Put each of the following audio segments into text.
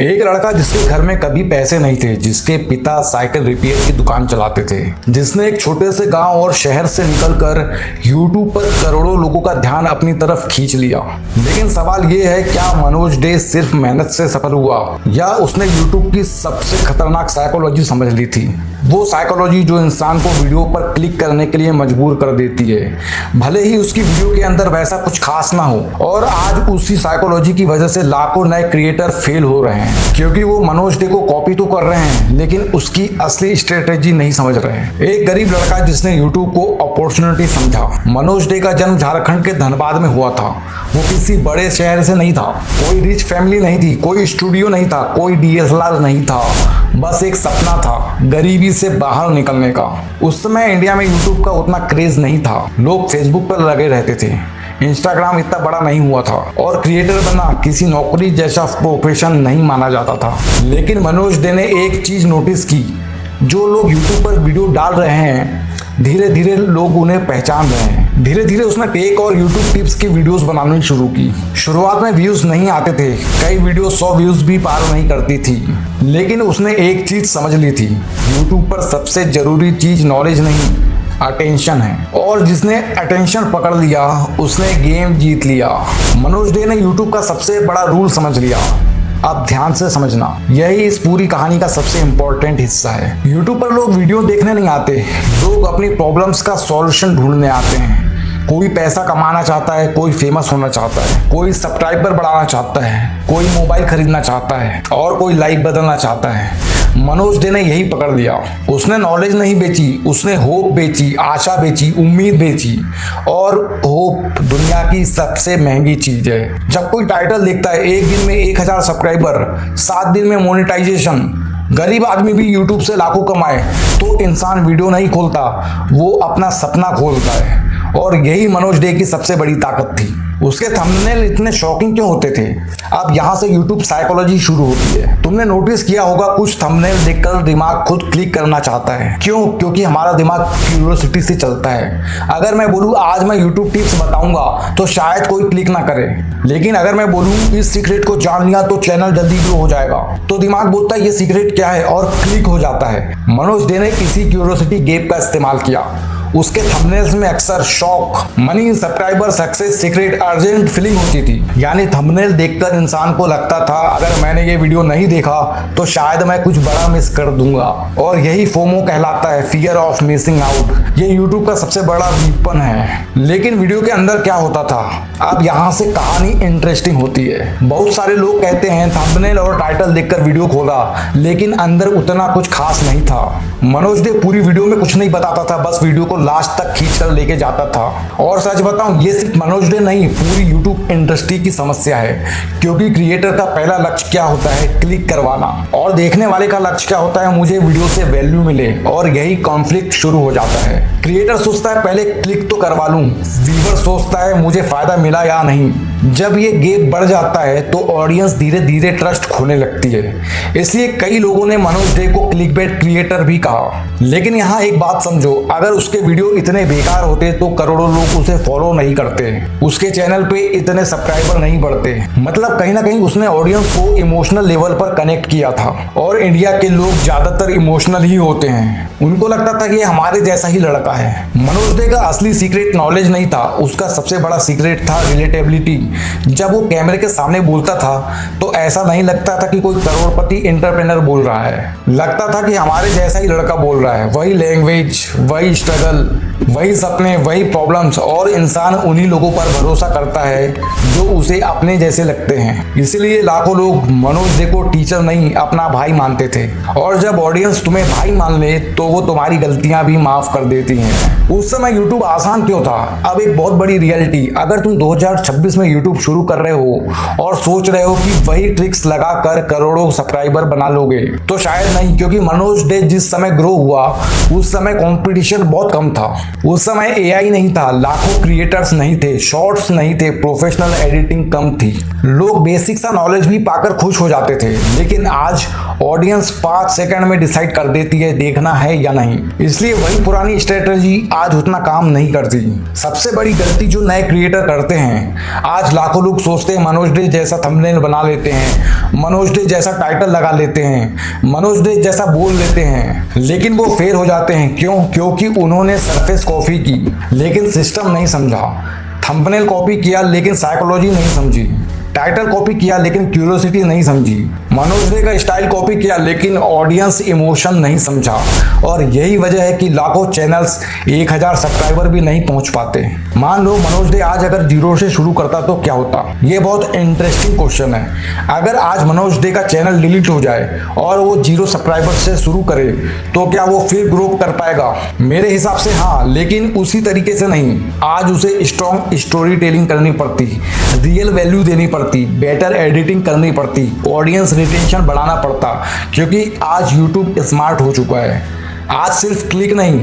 एक लड़का जिसके घर में कभी पैसे नहीं थे, जिसके पिता साइकिल रिपेयर की दुकान चलाते थे, जिसने एक छोटे से गांव और शहर से निकलकर YouTube पर करोड़ों लोगों का ध्यान अपनी तरफ खींच लिया। लेकिन सवाल ये है, क्या मनोज डे सिर्फ मेहनत से सफल हुआ या उसने YouTube की सबसे खतरनाक साइकोलॉजी समझ ली थी? वो साइकोलॉजी जो इंसान को वीडियो पर क्लिक करने के लिए मजबूर कर देती है, भले ही उसकी वीडियो के अंदर वैसा कुछ खास ना हो। और आज उसी साइकोलॉजी की वजह से लाखों नए क्रिएटर फेल हो रहे हैं, क्योंकि वो मनोज डे को कॉपी तो कर रहे हैं लेकिन उसकी असली स्ट्रेटेजी नहीं समझ रहे हैं। एक गरीब लड़का जिसने YouTube को अपॉर्चुनिटी समझा। मनोज डे का जन्म झारखंड के धनबाद में हुआ था। वो किसी बड़े शहर से नहीं था, कोई रिच फैमिली नहीं थी, कोई स्टूडियो नहीं था, कोई DSLR नहीं था, बस एक सपना था गरीबी से बाहर निकलने का। उस समय इंडिया में YouTube का उतना क्रेज नहीं था, लोग फेसबुक पर लगे रहते थे, इंस्टाग्राम इतना बड़ा नहीं हुआ था और क्रिएटर बनना किसी नौकरी जैसा प्रोफेशन नहीं माना जाता था। लेकिन मनोज डे ने एक चीज नोटिस की, जो लोग YouTube पर वीडियो डाल रहे हैं धीरे धीरे लोग उन्हें पहचान रहे हैं। धीरे धीरे उसने टेक और YouTube टिप्स की वीडियोस बनानी शुरू की। शुरुआत में व्यूज नहीं आते थे, कई वीडियो 100 व्यूज भी पार नहीं करती थी, लेकिन उसने एक चीज समझ ली थी, YouTube पर सबसे जरूरी चीज नॉलेज नहीं, अटेंशन है। और जिसने अटेंशन पकड़ लिया उसने गेम जीत लिया। मनोज डे ने YouTube का सबसे बड़ा रूल समझ लिया। अब ध्यान से समझना, यही इस पूरी कहानी का सबसे इंपॉर्टेंट हिस्सा है। YouTube पर लोग वीडियो देखने नहीं आते, लोग अपनी प्रॉब्लम्स का सॉल्यूशन ढूंढने आते हैं। कोई पैसा कमाना चाहता है, कोई फेमस होना चाहता है, कोई सब्सक्राइबर बढ़ाना चाहता है, कोई मोबाइल खरीदना चाहता है और कोई लाइफ बदलना चाहता है। मनोज डे ने यही पकड़ लिया। उसने नॉलेज नहीं बेची, उसने होप बेची, आशा बेची, उम्मीद बेची। और होप दुनिया की सबसे महंगी चीज है। जब कोई टाइटल देखता है, एक दिन में 1000 सब्सक्राइबर, 7 दिन में मोनेटाइजेशन, गरीब आदमी भी YouTube से लाखों कमाए, तो इंसान वीडियो नहीं खोलता, वो अपना सपना खोलता है। और यही मनोज डे की सबसे बड़ी ताकत थी। उसके थंबनेल इतने शॉकिंग क्यों होते थे? अब यहाँ से YouTube साइकोलॉजी शुरू होती है। तुमने नोटिस किया होगा, कुछ थंबनेल देखकर दिमाग खुद क्लिक करना चाहता है। क्यों? क्योंकि हमारा दिमाग क्यूरियोसिटी से चलता है। अगर मैं बोलूँ आज मैं YouTube टिप्स बताऊंगा तो शायद कोई क्लिक ना करे, लेकिन अगर मैं बोलूँ इस सीक्रेट को जान लिया तो चैनल जल्दी ग्रो हो जाएगा, तो दिमाग बोलता है ये सीक्रेट क्या है और क्लिक हो जाता है। मनोज डे ने इसी क्यूरियोसिटी गैप का इस्तेमाल किया। उसके थंबनेल्स में अक्सर shock, money, subscriber, success, secret, urgent feeling होती थी। यानी थंबनेल देखकर इंसान को लगता था अगर मैंने ये वीडियो नहीं देखा तो शायद मैं कुछ बड़ा मिस कर दूंगा। और यही फोमो कहलाता है, फियर ऑफ मिसिंग आउट। ये YouTube का सबसे बड़ा वीपन है। लेकिन वीडियो के अंदर क्या होता था? अब यहाँ से कहानी इंटरेस्टिंग होती है। बहुत सारे लोग कहते हैं थंबनेल और टाइटल देखकर वीडियो खोला, लेकिन अंदर उतना कुछ खास नहीं था। मनोज डे पूरी वीडियो में कुछ नहीं बताता था, बस वीडियो को लास्ट तक खींच कर लेके जाता था। और सच बताऊं, ये सिर्फ मनोज डे नहीं, पूरी YouTube इंडस्ट्री की समस्या है। क्योंकि क्रिएटर का पहला लक्ष्य क्या होता है? क्लिक करवाना। और देखने वाले का लक्ष्य क्या होता है? मुझे वीडियो से वैल्यू मिले। और यही कॉन्फ्लिक्ट शुरू हो जाता है। क्रिएटर सोचता है पहले क्लिक तो करवा लूं, व्यूअर सोचता है मुझे फायदा मिला या नहीं। जब ये गैप बढ़ जाता है तो ऑडियंस धीरे धीरे ट्रस्ट खोने लगती है। इसलिए कई लोगों ने मनोज डे को क्लिकबेट क्रिएटर भी कहा। लेकिन यहाँ एक बात समझो, अगर उसके वीडियो इतने बेकार होते तो करोड़ों लोग उसे फॉलो नहीं करते, उसके चैनल पे इतने सब्सक्राइबर नहीं बढ़ते। मतलब कहीं ना कहीं उसने ऑडियंस को इमोशनल लेवल पर कनेक्ट किया था। और इंडिया के लोग ज्यादातर इमोशनल ही होते हैं, उनको लगता था कि ये हमारे जैसा ही लड़का है। मनोज डे का असली सीक्रेट नॉलेज नहीं था, उसका सबसे बड़ा सीक्रेट था रिलेटेबिलिटी। जब वो कैमरे के सामने बोलता था तो ऐसा नहीं लगता था कि कोई करोड़पति एंटरप्रेन्योर बोल रहा है, लगता था कि हमारे जैसा ही लड़का बोल रहा है। वही लैंग्वेज, वही स्ट्रगल, वही सपने, वही प्रॉब्लम्स। और इंसान उन्हीं लोगों पर भरोसा करता है जो उसे अपने जैसे लगते हैं। इसलिए लाखों लोग मनोज डे को टीचर नहीं, अपना भाई मानते थे। और जब ऑडियंस तुम्हें भाई मान ले तो वो तुम्हारी गलतियां भी माफ कर देती हैं। उस समय YouTube आसान क्यों था? अब एक बहुत बड़ी रियलिटी, अगर तुम 2026 में YouTube शुरू कर रहे हो और सोच रहे हो कि वही ट्रिक्स लगाकर करोड़ों सब्सक्राइबर बना लोगे, तो शायद नहीं। क्योंकि मनोज डे जिस समय ग्रो हुआ उस समय कंपटीशन बहुत कम था। उस समय एआई नहीं था, लाखों क्रिएटर्स नहीं थे, शॉर्ट्स नहीं थे, प्रोफेशनल एडिटिंग कम थी, लोग बेसिक सा नॉलेज भी पाकर खुश हो जाते थे। लेकिन आज ऑडियंस 5 सेकंड में डिसाइड कर देती है देखना है या नहीं, इसलिए वही पुरानी स्ट्रेटजी आज उतना काम नहीं करती। सबसे बड़ी गलती जो नए क्रिएटर करते हैं, आज लाखों लोग सोचते हैं मनोज डे जैसा थंबनेल बना लेते हैं, मनोज डे जैसा टाइटल लगा लेते हैं, मनोज डे जैसा बोल लेते हैं, लेकिन वो फेल हो जाते हैं। क्यों? क्योंकि उन्होंने सरफेस कॉपी की लेकिन सिस्टम नहीं समझा, थंबनेल कॉपी किया लेकिन साइकोलॉजी नहीं समझी, टाइटल कॉपी किया लेकिन क्यूरियोसिटी नहीं समझी, मनोज डे का स्टाइल कॉपी किया लेकिन ऑडियंस इमोशन नहीं समझा। और यही वजह है कि लाखों चैनल्स 1000 सब्सक्राइबर भी नहीं पहुंच पाते। मान लो मनोज डे आज अगर 0 से शुरू करता तो क्या होता? ये बहुत इंटरेस्टिंग क्वेश्चन है। अगर आज मनोज डे का चैनल डिलीट हो जाए और वो 0 सब्सक्राइबर से शुरू करे तो क्या वो फिर ग्रो कर पाएगा? मेरे हिसाब से हाँ, लेकिन उसी तरीके से नहीं। आज उसे स्ट्रॉन्ग स्टोरी टेलिंग करनी पड़ती, रियल वैल्यू देनी पड़ती, बेटर एडिटिंग करनी पड़ती, ऑडियंस रिटेंशन बढ़ाना पड़ता, क्योंकि आज यूट्यूब स्मार्ट हो चुका है। आज सिर्फ क्लिक नहीं,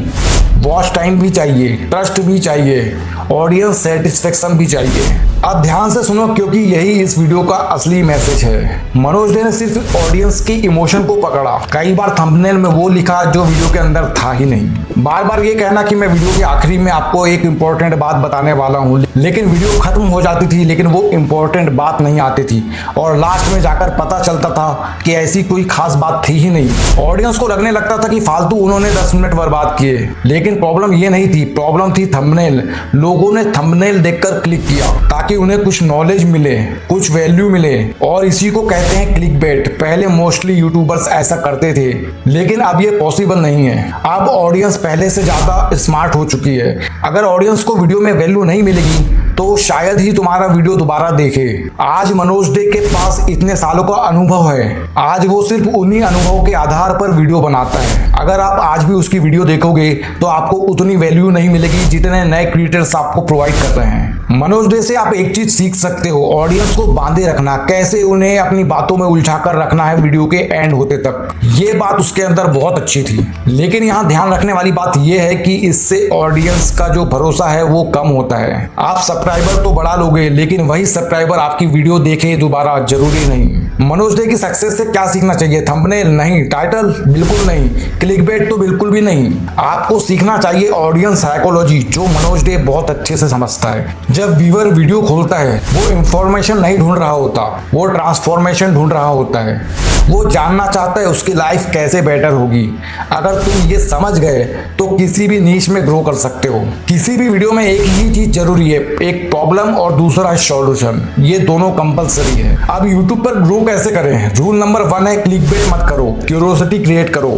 वॉच टाइम भी चाहिए, ट्रस्ट भी चाहिए, ऑडियंस सेटिस्फेक्शन भी चाहिए। अब ध्यान से सुनो क्योंकि यही इस वीडियो का असली मैसेज है। मनोज डे ने सिर्फ ऑडियंस की इमोशन को पकड़ा। कई बार थंबनेल में वो लिखा जो वीडियो के अंदर था ही नहीं। बार बार ये कहना कि मैं वीडियो के आखिरी में आपको एक इंपॉर्टेंट बात बताने वाला हूँ, लेकिन वीडियो खत्म हो जाती थी लेकिन वो इंपॉर्टेंट बात नहीं आती थी और लास्ट में जाकर पता चलता था कि ऐसी कोई खास बात थी ही नहीं। ऑडियंस को लगने लगता था कि फालतू उन्होंने 10 मिनट बर्बाद किए, लेकिन प्रॉब्लम ये नहीं थी, प्रॉब्लम थी थंबनेल। लोगों ने थंबनेल देखकर क्लिक किया ताकि उन्हें कुछ नॉलेज मिले, कुछ वैल्यू मिले, और इसी को कहते हैं क्लिकबेट। पहले मोस्टली यूट्यूबर्स ऐसा करते थे लेकिन अब ये पॉसिबल नहीं है। अब ऑडियंस पहले से ज्यादा स्मार्ट हो चुकी है। अगर ऑडियंस को वीडियो में वैल्यू नहीं मिलेगी तो शायद ही तुम्हारा वीडियो दोबारा देखे। आज मनोज डे के पास इतने सालों का अनुभव है, आज वो सिर्फ उन्हीं अनुभव के आधार पर वीडियो बनाता है। अगर आप आज भी उसकी वीडियो देखोगे तो आपको उतनी वैल्यू नहीं मिलेगी जितने नए क्रिएटर्स आपको प्रोवाइड कर रहे हैं। मनोज डे से आप एक चीज सीख सकते हो, ऑडियंस को बांधे रखना, कैसे उन्हें अपनी बातों में उलझा कर रखना है वीडियो के एंड होते तक। ये बात उसके अंदर बहुत अच्छी थी, लेकिन यहाँ ध्यान रखने वाली बात यह है कि इससे ऑडियंस का जो भरोसा है वो कम होता है। आप सब्सक्राइबर तो बढ़ा लोगे लेकिन वही सब्सक्राइबर आपकी वीडियो देखे दोबारा जरूरी नहीं। मनोज डे की सक्सेस से क्या सीखना चाहिए? थंबनेल नहीं, टाइटल बिल्कुल नहीं, क्लिकबेट तो बिल्कुल भी नहीं। आपको सीखना चाहिए ऑडियंस साइकोलॉजी, जो मनोज डे बहुत अच्छे से समझता है। जब व्यूअर वीडियो खोलता है वो इंफॉर्मेशन नहीं ढूंढ रहा होता, वो ट्रांसफॉर्मेशन ढूंढ रहा होता है। वो जानना चाहता है उसकी लाइफ कैसे बेटर होगी। अगर तुम ये समझ गए तो किसी भी नीश में ग्रो कर सकते हो। किसी भी वीडियो में एक ही चीज जरूरी है, एक प्रॉब्लम और दूसरा सॉल्यूशन। ये दोनों कंपलसरी है। अब यूट्यूब पर ग्रो कैसे करें? रूल नंबर 1 है क्लिकबेट मत करो, क्यूरियोसिटी क्रिएट करो।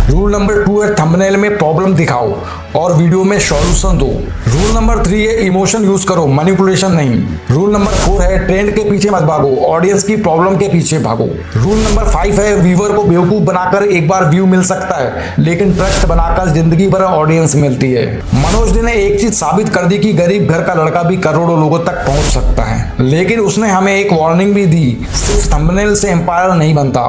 रूल नंबर 2 है थंबनेल में प्रॉब्लम दिखाओ और वीडियो में सॉल्यूशन दो। रूल नंबर 3 है इमोशन यूज करो, मैनिपुलेशन नहीं। रूल नंबर 4 है ट्रेंड के पीछे मत भागो, ऑडियंस की प्रॉब्लम के पीछे भागो। रूल नंबर 5 है व्यूअर को बेवकूफ बनाकर एक बार व्यू मिल सकता है लेकिन ट्रस्ट बनाकर जिंदगी भर ऑडियंस मिलती है। मनोज डे ने एक चीज साबित कर दी कि गरीब घर का लड़का भी करोड़ों लोगों तक पहुंच सकता है, लेकिन उसने हमें एक वार्निंग भी दी। सिर्फ थंबनेल से एम्पायर नहीं बनता,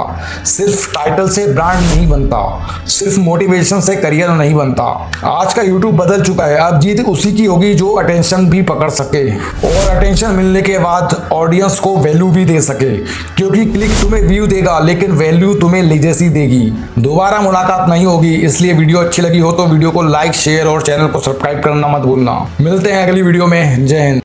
सिर्फ टाइटल से ब्रांड नहीं बनता, सिर्फ मोटिवेशन से करियर नहीं बनता। आज का यूट्यूब बदल चुका है, अब जीत उसी की होगी जो अटेंशन भी पकड़ सके और अटेंशन मिलने के बाद ऑडियंस को वैल्यू भी दे सके, क्योंकि क्लिक तुम्हें व्यू देगा लेकिन वैल्यू तुम्हें लेजेसी देगी। दोबारा मुलाकात नहीं होगी, इसलिए वीडियो अच्छी लगी हो तो वीडियो को लाइक, शेयर और चैनल को सब्सक्राइब करना मत भूलना। मिलते हैं अगली वीडियो में। जय हिंद।